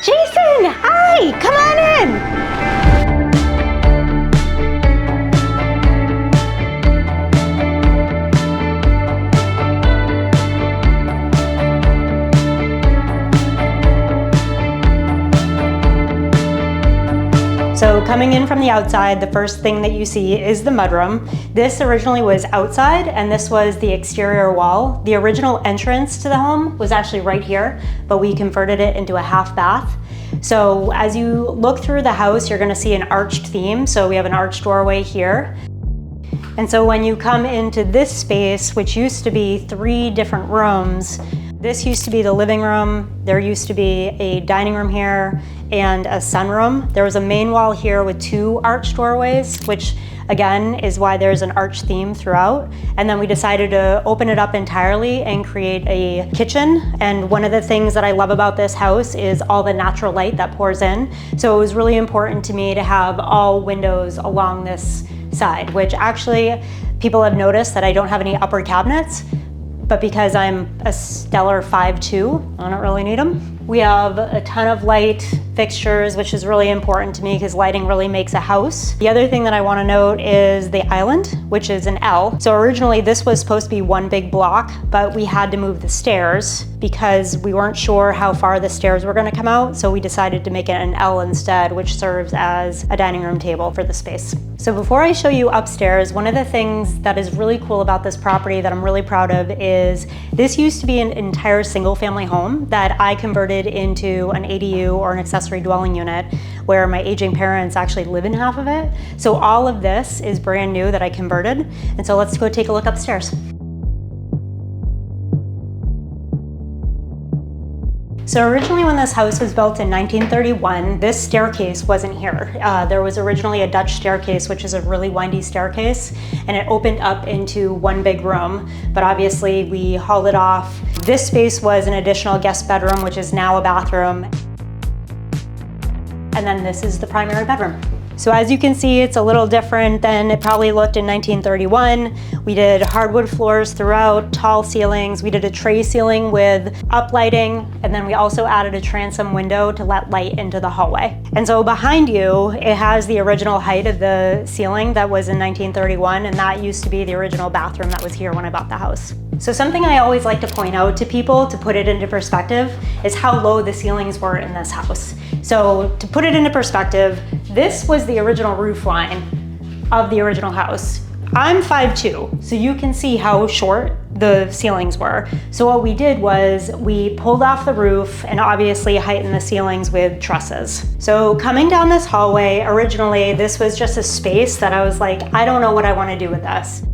Jason, hi, come on in. So coming in from the outside, the first thing that you see is the mudroom. This originally was outside, and this was the exterior wall. The original entrance to the home was actually right here, but we converted it into a half bath. So as you look through the house, you're gonna see an arched theme. So we have an arched doorway here. And so when you come into this space, which used to be 3 different rooms, this used to be the living room, there used to be a dining room here, and a sunroom. There was a main wall here with 2 arched doorways, which again is why there's an arch theme throughout. And then we decided to open it up entirely and create a kitchen. And one of the things that I love about this house is all the natural light that pours in. So it was really important to me to have all windows along this side, which actually people have noticed that I don't have any upper cabinets, but because I'm a stellar 5'2", I don't really need them. We have a ton of light fixtures, which is really important to me because lighting really makes a house. The other thing that I want to note is the island, which is an L. So originally this was supposed to be one big block, but we had to move the stairs because we weren't sure how far the stairs were going to come out. So we decided to make it an L instead, which serves as a dining room table for the space. So before I show you upstairs, one of the things that is really cool about this property that I'm really proud of is this used to be an entire single family home that I converted into an ADU or an accessory dwelling unit where my aging parents actually live in half of it. So all of this is brand new that I converted. And so let's go take a look upstairs. So originally when this house was built in 1931, this staircase wasn't here. There was originally a Dutch staircase, which is a really windy staircase, and it opened up into one big room, but obviously we hauled it off. This space was an additional guest bedroom, which is now a bathroom. And then this is the primary bedroom. So as you can see, it's a little different than it probably looked in 1931. We did hardwood floors throughout, tall ceilings. We did a tray ceiling with uplighting, and then we also added a transom window to let light into the hallway. And so behind you, it has the original height of the ceiling that was in 1931, and that used to be the original bathroom that was here when I bought the house. So something I always like to point out to people to put it into perspective is how low the ceilings were in this house. So to put it into perspective, this was the original roof line of the original house. I'm 5'2", so you can see how short the ceilings were. So what we did was we pulled off the roof and obviously heightened the ceilings with trusses. So coming down this hallway, originally this was just a space that I was like, I don't know what I want to do with this.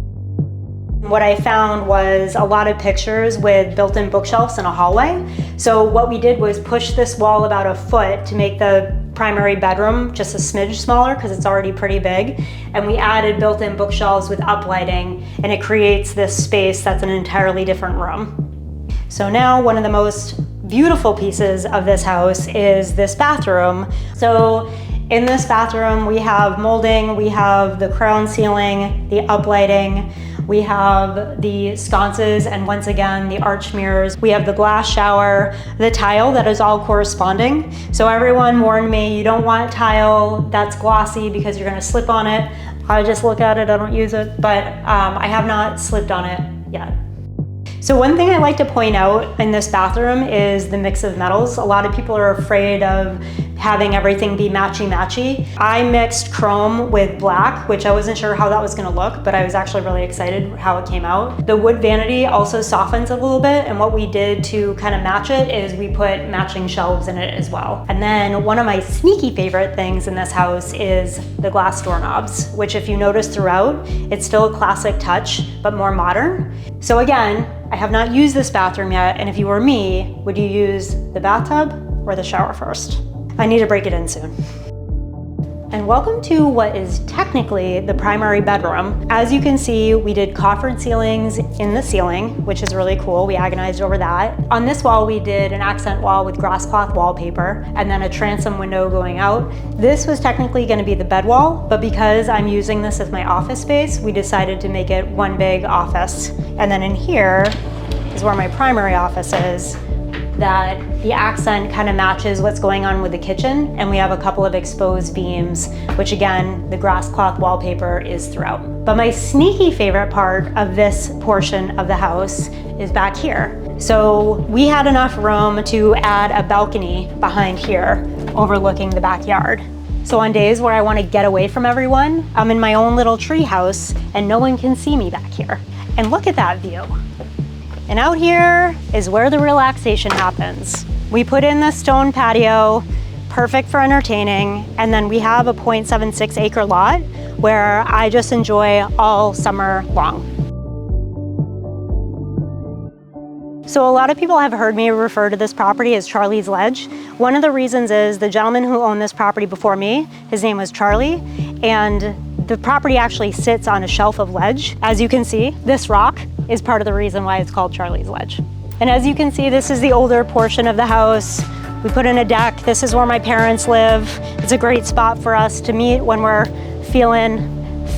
What I found was a lot of pictures with built-in bookshelves in a hallway. So what we did was push this wall about a foot to make the primary bedroom just a smidge smaller because it's already pretty big. And we added built-in bookshelves with uplighting, and it creates this space that's an entirely different room. So now one of the most beautiful pieces of this house is this bathroom. So in this bathroom, we have molding, we have the crown ceiling, the uplighting, we have the sconces, and once again, the arch mirrors. We have the glass shower, the tile that is all corresponding. So everyone warned me, you don't want tile that's glossy because you're gonna slip on it. I just look at it, I don't use it, but I have not slipped on it yet. So one thing I like to point out in this bathroom is the mix of metals. A lot of people are afraid of having everything be matchy-matchy. I mixed chrome with black, which I wasn't sure how that was gonna look, but I was actually really excited how it came out. The wood vanity also softens a little bit, and what we did to kind of match it is we put matching shelves in it as well. And then one of my sneaky favorite things in this house is the glass doorknobs, which if you notice throughout, it's still a classic touch, but more modern. So again, I have not used this bathroom yet, and if you were me, would you use the bathtub or the shower first? I need to break it in soon. And welcome to what is technically the primary bedroom. As you can see, we did coffered ceilings in the ceiling, which is really cool. We agonized over that. On this wall, we did an accent wall with grass cloth wallpaper and then a transom window going out. This was technically gonna be the bed wall, but because I'm using this as my office space, we decided to make it one big office. And then in here is where my primary office is, that the accent kind of matches what's going on with the kitchen, and we have a couple of exposed beams, which again, the grass cloth wallpaper is throughout. But my sneaky favorite part of this portion of the house is back here. So we had enough room to add a balcony behind here, overlooking the backyard. So on days where I want to get away from everyone, I'm in my own little tree house and no one can see me back here. And look at that view. And out here is where the relaxation happens. We put in the stone patio, perfect for entertaining, and then we have a 0.76 acre lot where I just enjoy all summer long. So a lot of people have heard me refer to this property as Charlie's Ledge. One of the reasons is the gentleman who owned this property before me, his name was Charlie, and the property actually sits on a shelf of ledge. As you can see, this rock is part of the reason why it's called Charlie's Ledge. And as you can see, this is the older portion of the house. We put in a deck. This is where my parents live. It's a great spot for us to meet when we're feeling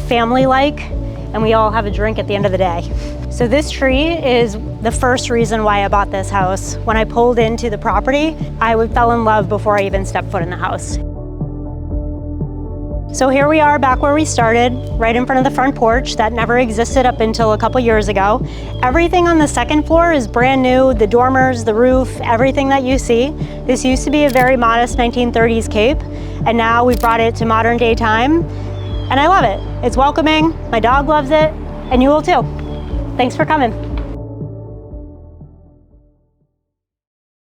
family-like, and we all have a drink at the end of the day. So this tree is the first reason why I bought this house. When I pulled into the property, I fell in love before I even stepped foot in the house. So here we are back where we started, right in front of the front porch that never existed up until a couple years ago. Everything on the second floor is brand new, the dormers, the roof, everything that you see. This used to be a very modest 1930s Cape, and now we've brought it to modern day time, and I love it. It's welcoming, my dog loves it, and you will too. Thanks for coming.